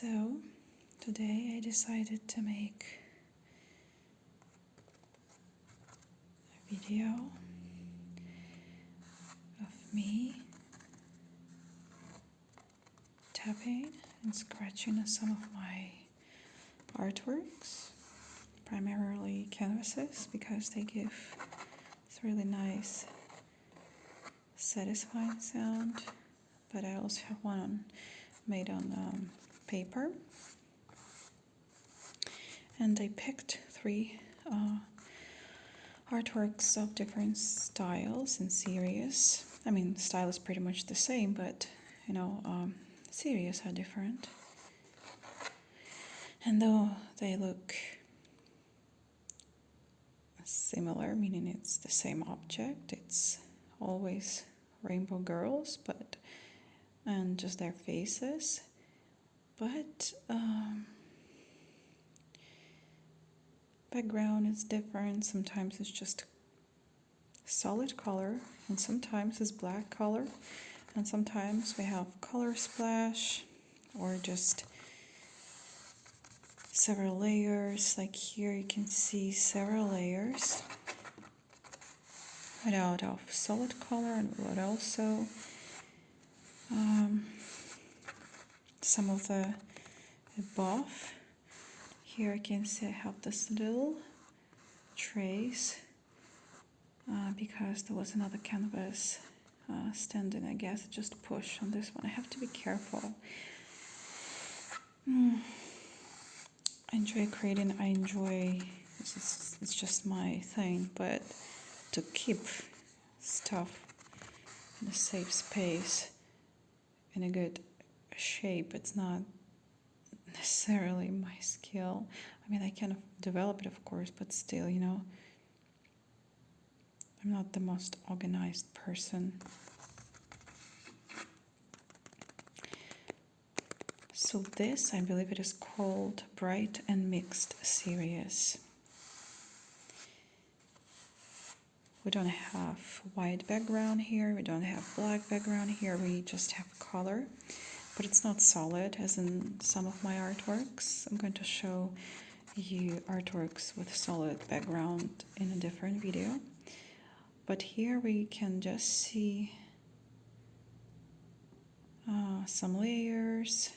So today I decided to make a video of me tapping and scratching on some of my artworks, primarily canvases, because they give this really nice satisfying sound. But I also have one made on paper, and I picked three artworks of different styles and series. I mean, the style is pretty much the same, but series are different. And though they look similar, meaning it's the same object, it's always rainbow girls, and just their faces, but background is different. Sometimes it's just solid color, and sometimes it's black color, and sometimes we have color splash or just several layers. Like here you can see several layers right out of solid color, and what also some of the above. Here I can see I have this little trace because there was another canvas standing. I guess just push on this one. I have to be careful. I enjoy creating. It's just my thing, but to keep stuff in a safe space, in a good shape, it's not necessarily my skill. I mean, I can develop it, of course, but still, I'm not the most organized person. So this, I believe it is called Bright and Mixed Series. We don't have white background here, we don't have black background here, we just have color. But it's not solid, as in some of my artworks. I'm going to show you artworks with solid background in a different video. But here we can just see some layers,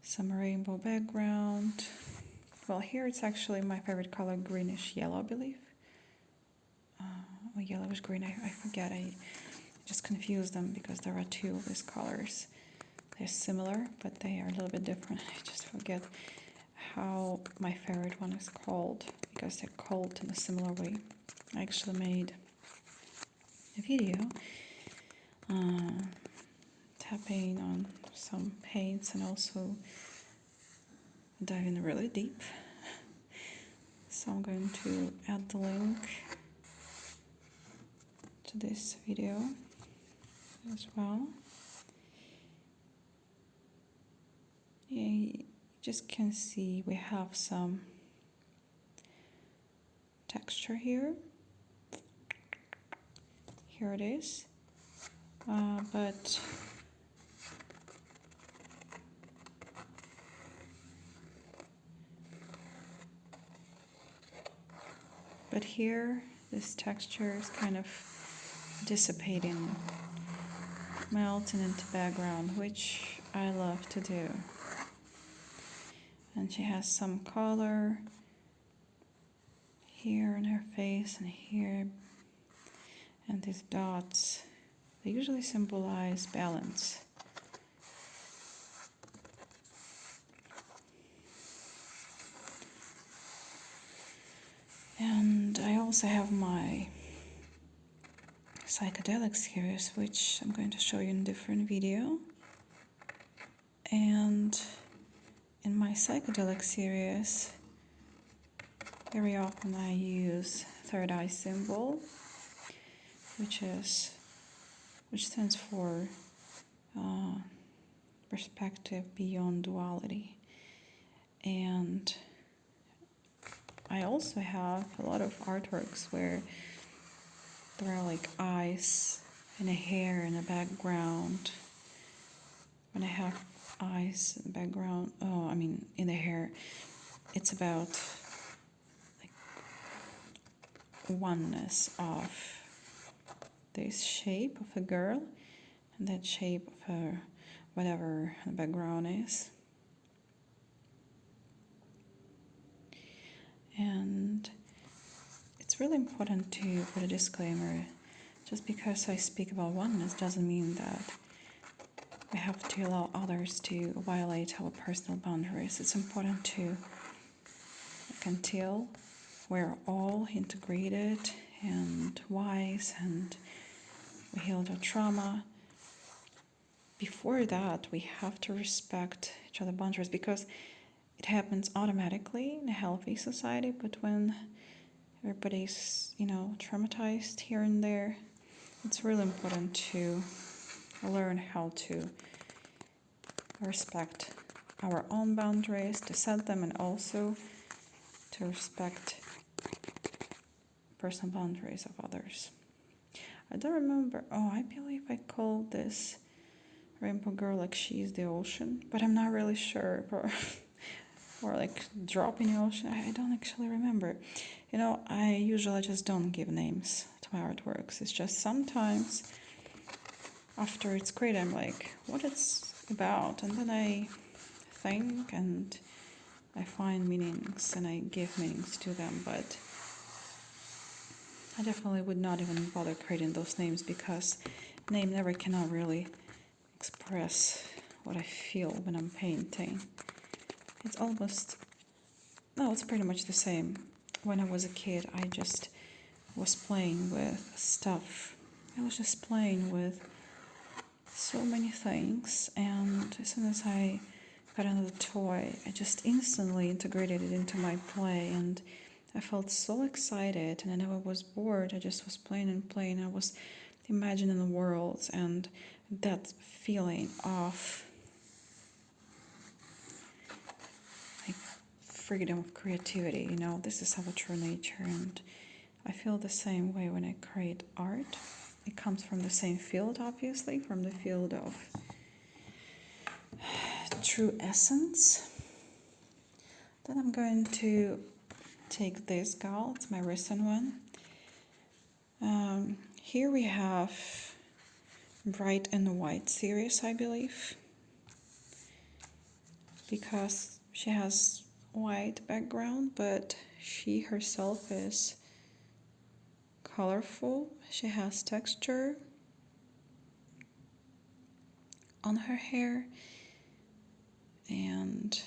some rainbow background. Well, here it's actually my favorite color, greenish yellow, I believe. Or yellowish green, I forget. I just confuse them because there are two of these colors. They're similar, but they are a little bit different. I just forget how my favorite one is called, because they're called in a similar way. I actually made a video tapping on some paints and also diving really deep. So I'm going to add the link to this video as well. You just can see we have some texture here. Here it is. But here, this texture is kind of dissipating, melting into background, which I love to do. And she has some color here in her face and here, and these dots, they usually symbolize balance. And I also have my psychedelic series, which I'm going to show you in a different video. And in my psychedelic series, very often I use third eye symbol, which stands for perspective beyond duality. And I also have a lot of artworks where there are like eyes and a hair in the background. When I have eyes background, oh, I mean in the hair, it's about like oneness of this shape of a girl and that shape of her, whatever the background is. And it's really important to put a disclaimer. Just because I speak about oneness doesn't mean that we have to allow others to violate our personal boundaries. It's important to look until we're all integrated and wise and we healed our trauma. Before that, we have to respect each other's boundaries because it happens automatically in a healthy society, but when everybody's, traumatized here and there, it's really important to learn how to respect our own boundaries, to set them, and also to respect personal boundaries of others. I don't remember, I believe I called this rainbow girl like she's the ocean, but I'm not really sure. Or like drop in the ocean, I don't actually remember. I usually just don't give names to my artworks. It's just sometimes after it's created, I'm like, what it's about? And then I think and I find meanings and I give meanings to them. But I definitely would not even bother creating those names because name never cannot really express what I feel when I'm painting. It's it's pretty much the same. When I was a kid, I just was playing with stuff. I was just playing with so many things, and as soon as I got another toy, I just instantly integrated it into my play, and I felt so excited, and I never was bored. I just was playing and playing. I was imagining the worlds, and that feeling of freedom of creativity, this is our true nature, and I feel the same way when I create art. It comes from the same field, obviously, from the field of true essence. Then I'm going to take this gal, it's my recent one. Here we have Bright and White series, I believe, because she has white background, but she herself is colorful. She has texture on her hair, and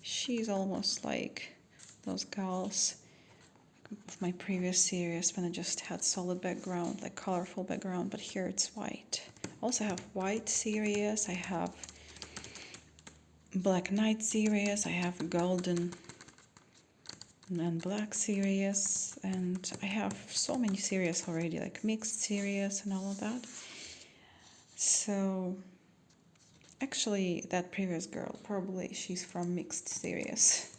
she's almost like those gals of my previous series when I just had solid background, like colorful background, but here it's white. Also have white series, I have Black Knight series, I have golden and black series, and I have so many series already, like mixed series and all of that. So actually that previous girl, probably she's from mixed series.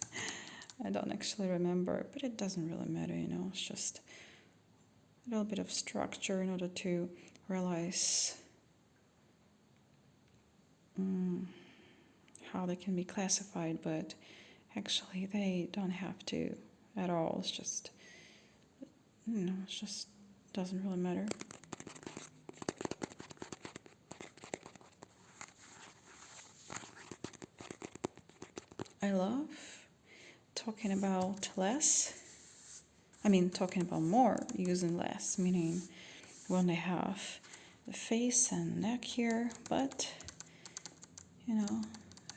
I don't actually remember, but it doesn't really matter, it's just a little bit of structure in order to realize how they can be classified, but actually they don't have to at all. It's just, it just doesn't really matter. I love talking about talking about more using less, meaning when they have the face and neck here, but we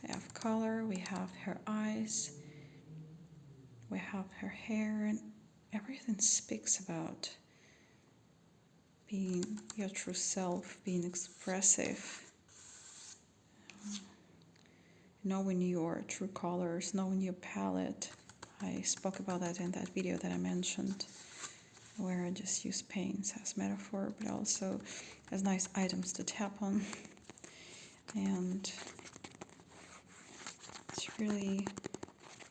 have color, we have her eyes, we have her hair, and everything speaks about being your true self, being expressive, knowing your true colors, knowing your palette. I spoke about that in that video that I mentioned, where I just use paints as metaphor, but also as nice items to tap on. And it's really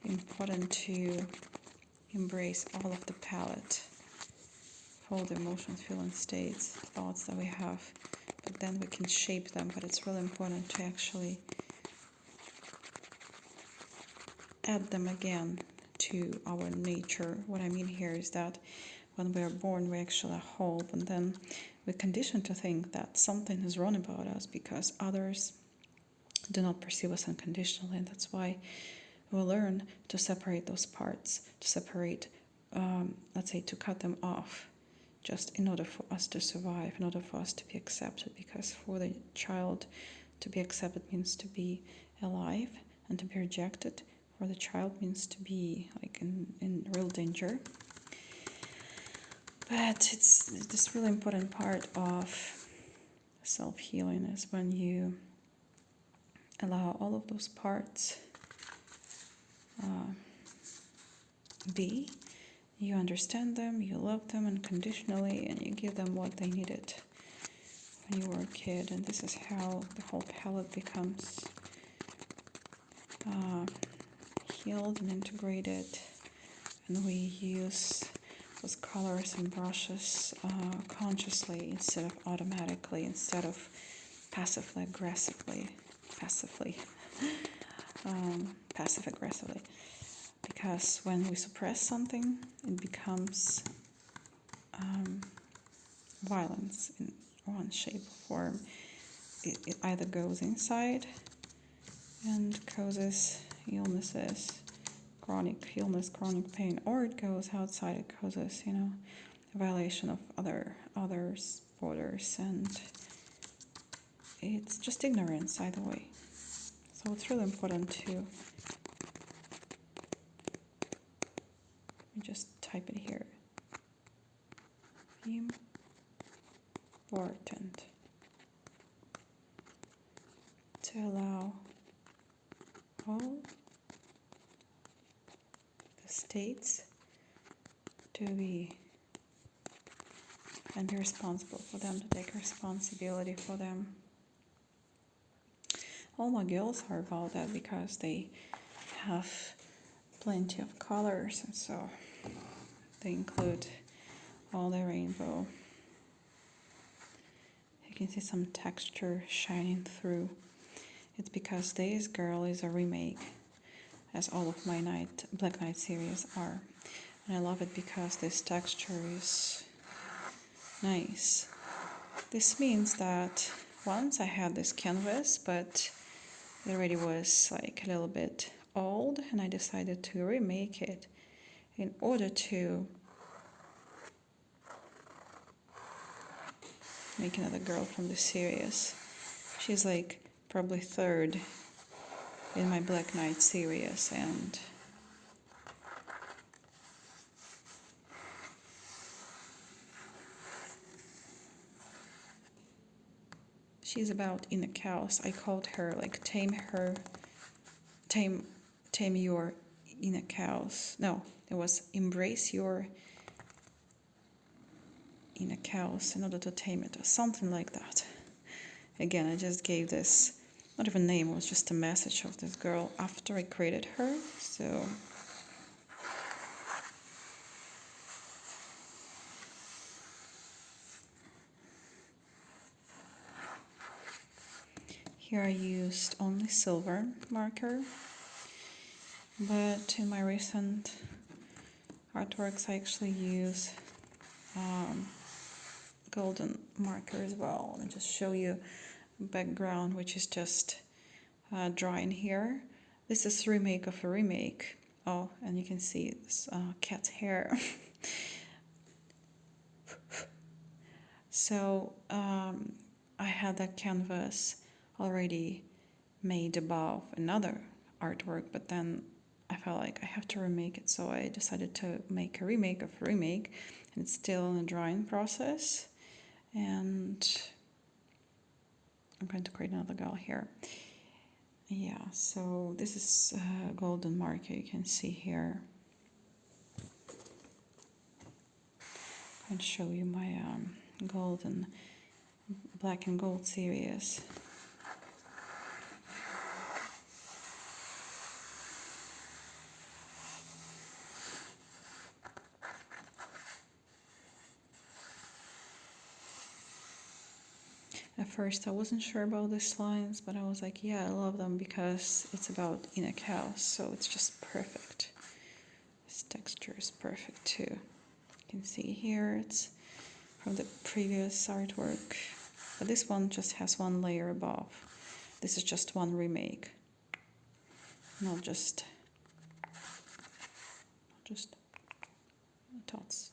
important to embrace all of the palette, all the emotions, feelings, states, thoughts that we have, but then we can shape them. But it's really important to actually add them again to our nature. What I mean here is that when we are born, we actually hope, and then we're conditioned to think that something is wrong about us because others do not perceive us unconditionally, and that's why we learn to separate those parts, to separate, let's say, to cut them off, just in order for us to survive, in order for us to be accepted, because for the child to be accepted means to be alive, and to be rejected for the child means to be like in real danger. But it's this really important part of self-healing is when you allow all of those parts be, you understand them, you love them unconditionally, and you give them what they needed when you were a kid. And this is how the whole palette becomes healed and integrated, and we use those colors and brushes consciously instead of automatically, instead of passive aggressively, because when we suppress something, it becomes violence in one shape or form. It either goes inside and causes illnesses, chronic illness, chronic pain, or it goes outside, it causes, a violation of others' borders, and it's just ignorance either way. So it's really important to just type it here. Important to allow all the states to be and be responsible for them, to take responsibility for them. All my girls are about that because they have plenty of colors, and so they include all the rainbow. You can see some texture shining through. It's because this girl is a remake, as all of my Black Knight series are. And I love it because this texture is nice. This means that once I had this canvas, but it already was like a little bit old, and I decided to remake it in order to make another girl from the series. She's like probably third in my Black Knight series, and she's about inner chaos. I called her like tame your inner chaos. No, it was embrace your inner chaos in order to tame it, or something like that. Again, I just gave this, not even name, it was just a message of this girl after I created her. So here I used only silver marker, but in my recent artworks I actually use golden marker as well. Let me just show you background, which is just drawing here. This is a remake of a remake. Oh, and you can see this cat's hair. So I had that canvas already made above another artwork, but then I felt like I have to remake it, so I decided to make a remake of a remake, and it's still in the drawing process. And I'm going to create another girl here. Yeah, so this is golden marker, you can see here. I'm going to show you my golden black and gold series. At first I wasn't sure about these lines, but I was like, yeah, I love them because it's about inner cows, so it's just perfect. This texture is perfect too. You can see here it's from the previous artwork, but this one just has one layer above. This is just one remake, not just tots.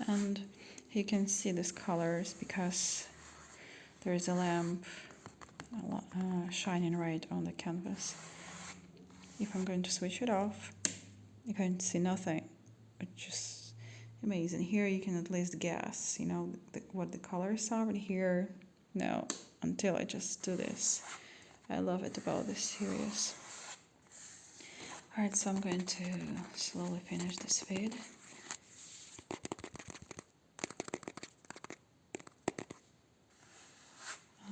And you can see these colors because there is a lamp shining right on the canvas. If I'm going to switch it off, you can see nothing. It's just amazing. Here you can at least guess, you know, what the colors are, but here, no, until I just do this. I love it about this series. Alright, so I'm going to slowly finish this fade.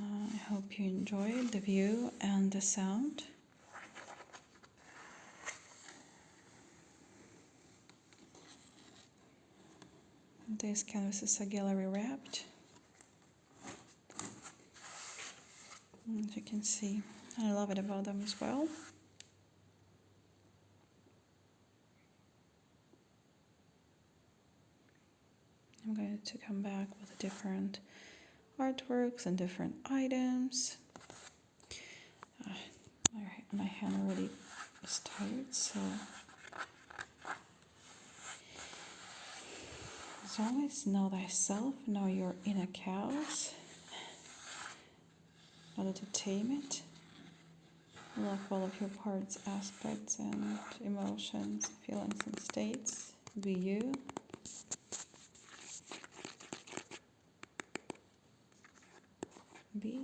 I hope you enjoyed the view and the sound. These canvases are gallery wrapped, as you can see. I love it about them as well. I'm going to come back with different artworks and different items. My hand already is tired, so as always, know thyself, know your inner cows, in order to tame it. Love all of your parts, aspects, and emotions, feelings, and states. Be you. Be